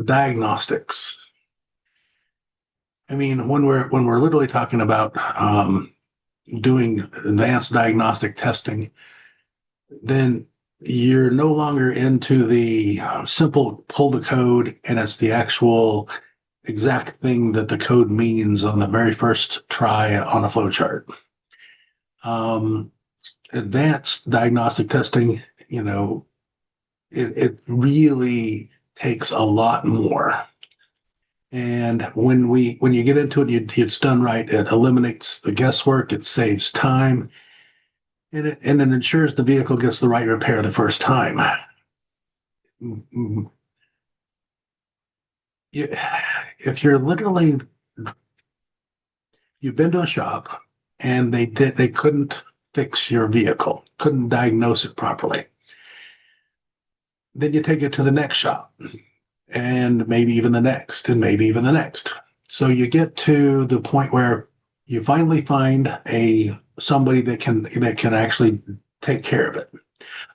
Diagnostics. I mean, when we're literally talking about doing advanced diagnostic testing, then you're no longer into the simple pull the code and it's the actual exact thing that the code means on the very first try on a flowchart. Um, Advanced diagnostic testing, it really takes a lot more. And when you get into it, it's done right. It eliminates the guesswork. It saves time, and it ensures the vehicle gets the right repair the first time. Mm, you- If you're literally you've been to a shop and they couldn't fix your vehicle, couldn't diagnose it properly, then you take it to the next shop and maybe even the next and maybe even the next. So you get to the point where you finally find a somebody that can actually take care of it.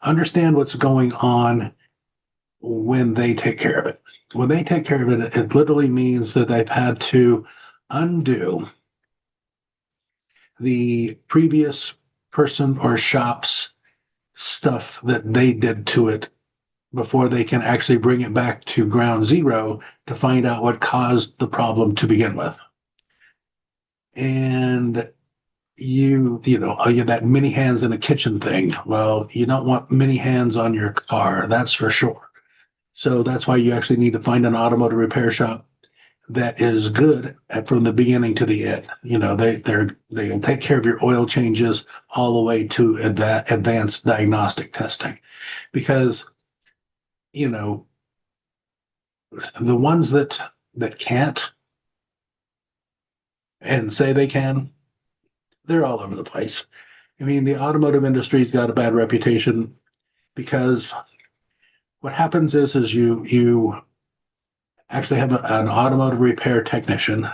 Understand what's going on when they take care of it. When they take care of it, it literally means that they've had to undo the previous person or shop's stuff that they did to it before they can actually bring it back to ground zero to find out what caused the problem to begin with. And you that many hands in a kitchen thing. Well, you don't want many hands on your car, that's for sure. So that's why you actually need to find an automotive repair shop that is good from the beginning to the end. They'll take care of your oil changes all the way to advanced diagnostic testing, because you know the ones that can't and say they can, they're all over the place. I mean, the automotive industry's got a bad reputation because what happens is you actually have an automotive repair technician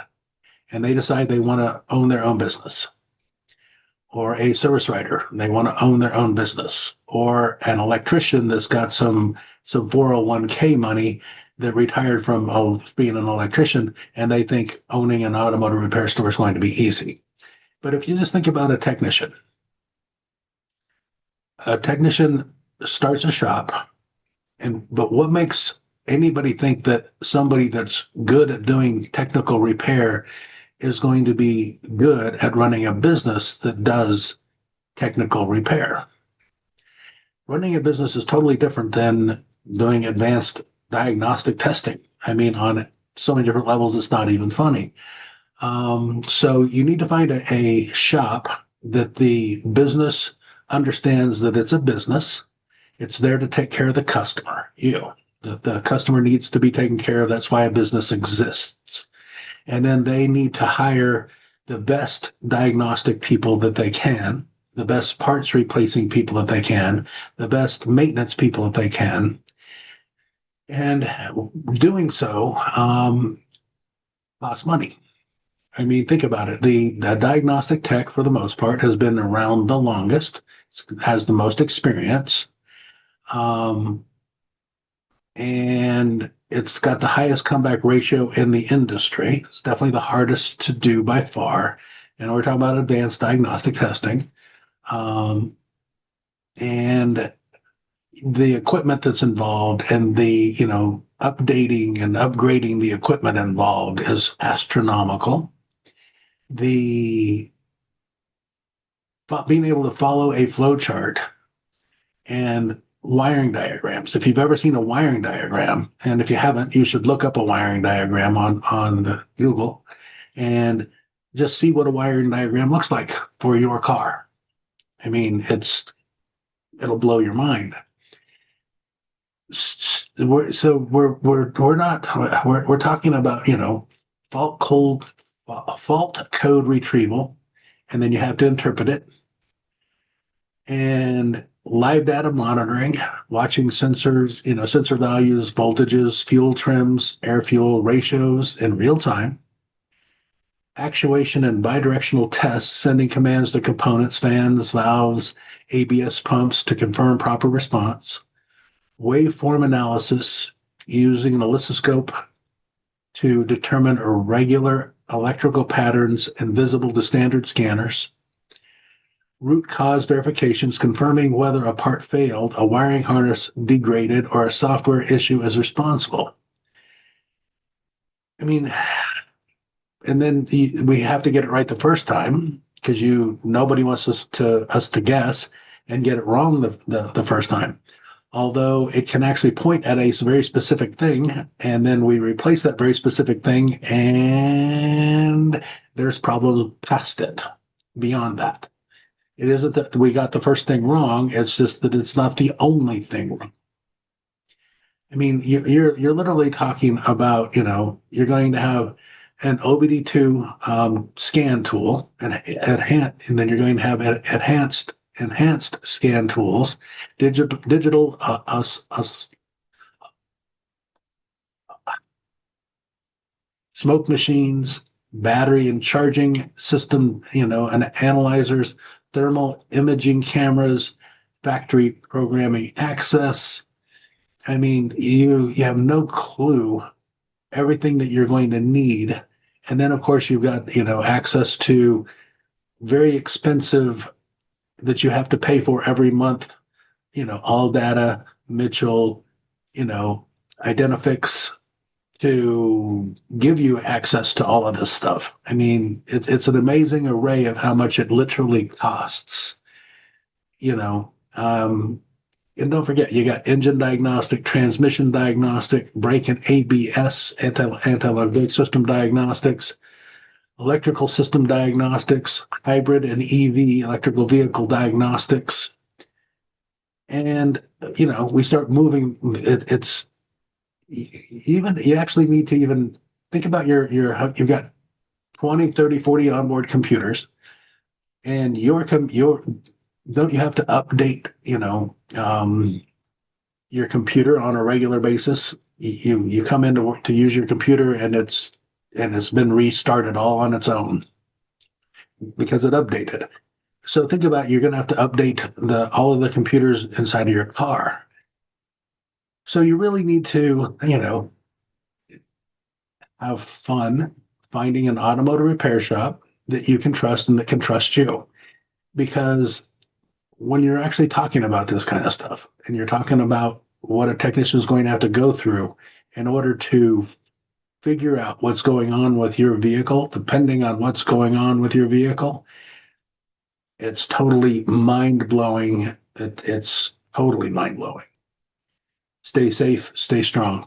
and they decide they want to own their own business, or a service writer, they want to own their own business, or an electrician that's got some 401k money that retired from being an electrician, and they think owning an automotive repair store is going to be easy. But if you just think about a technician starts a shop, but what makes anybody think that somebody that's good at doing technical repair is going to be good at running a business that does technical repair? Running a business is totally different than doing advanced diagnostic testing. I mean, on so many different levels, it's not even funny. So you need to find a shop that the business understands that it's a business. It's there to take care of the customer. The customer needs to be taken care of. That's why a business exists. And then they need to hire the best diagnostic people that they can, the best parts replacing people that they can, the best maintenance people that they can. And doing so costs money. I mean, think about it. The diagnostic tech, for the most part, has been around the longest, has the most experience, um, and it's got the highest comeback ratio in the industry. It's definitely the hardest to do by far. And we're talking about advanced diagnostic testing. Um, and the equipment that's involved and the updating and upgrading the equipment involved is astronomical. The being able to follow a flow chart and wiring diagrams. If you've ever seen a wiring diagram, and if you haven't, you should look up a wiring diagram on the Google and just see what a wiring diagram looks like for your car. I mean, it'll blow your mind. We're talking about fault code retrieval, and then you have to interpret it, and live data monitoring, watching sensors, sensor values, voltages, fuel trims, air fuel ratios in real time, actuation and bidirectional tests, sending commands to components, fans, valves, ABS pumps to confirm proper response, waveform analysis, using an oscilloscope to determine irregular electrical patterns invisible to standard scanners. Root cause verifications confirming whether a part failed, a wiring harness degraded, or a software issue is responsible. I mean, and then we have to get it right the first time because nobody wants us to guess and get it wrong the first time. Although it can actually point at a very specific thing, and then we replace that very specific thing, and there's problems past it, beyond that. It isn't that we got the first thing wrong, it's just that it's not the only thing wrong. I mean, you're literally talking about, you're going to have an OBD2 scan tool, and then you're going to have enhanced scan tools, digital smoke machines, battery and charging system, and analyzers, thermal imaging cameras, factory programming access. I mean, you have no clue everything that you're going to need. And then, of course, you've got, access to very expensive that you have to pay for every month, all data, Mitchell, Identifix, to give you access to all of this stuff. I mean, it's an amazing array of how much it literally costs, and don't forget, you got engine diagnostic, transmission diagnostic, brake and ABS, anti-lock system diagnostics, electrical system diagnostics, hybrid and EV, electrical vehicle diagnostics. And, we start moving, it's even, you actually need to even think about you've got 20, 30, 40 onboard computers, and don't you have to update, your computer on a regular basis? You come in to work to use your computer, and it's been restarted all on its own because it updated. So think about, you're going to have to update all of the computers inside of your car. So you really need to, have fun finding an automotive repair shop that you can trust and that can trust you. Because when you're actually talking about this kind of stuff, and you're talking about what a technician is going to have to go through in order to figure out what's going on with your vehicle, depending on what's going on with your vehicle, it's totally mind-blowing. It's totally mind-blowing. Stay safe, stay strong.